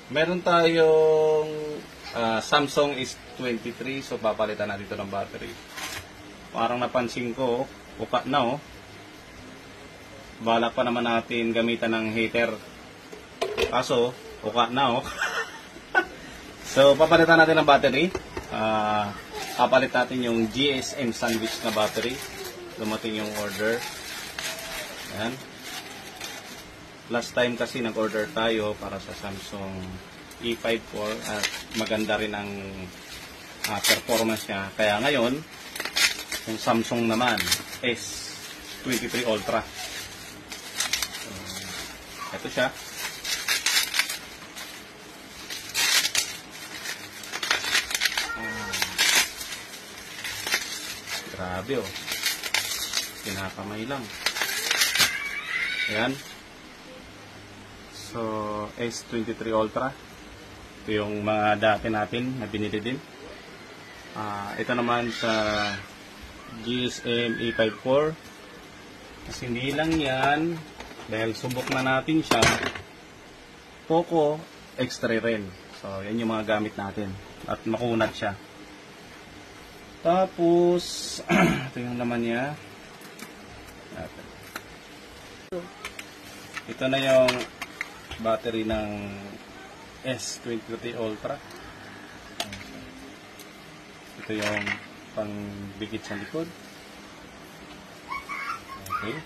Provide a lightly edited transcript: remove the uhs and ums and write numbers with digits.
Meron tayong Samsung S23. So, papalitan natin ito ng battery. Parang napansin ko, uka na oh. Balak pa naman natin gamitan ng heater. Kaso, uka na oh. So, papalitan natin ng battery. Papalit natin yung GSM sandwich na battery. Dumating yung order. Ayan. Last time kasi nag-order tayo para sa Samsung E54 at maganda rin ang performance niya. Kaya ngayon, yung Samsung naman S23 Ultra. So, ito siya. Grabe oh. Pinakamay lang. Ayan. So, S23 Ultra. Ito yung mga dati natin na binili din. Ito naman sa GSM E54. Kasi hindi lang yan. Dahil subok na natin siya. Poco X3 rin. So, yan yung mga gamit natin. At makunat siya. Tapos, ito yung naman niya. Ito na yung battery ng S23 Ultra. Ito yung pangbigit sa likod. Okay.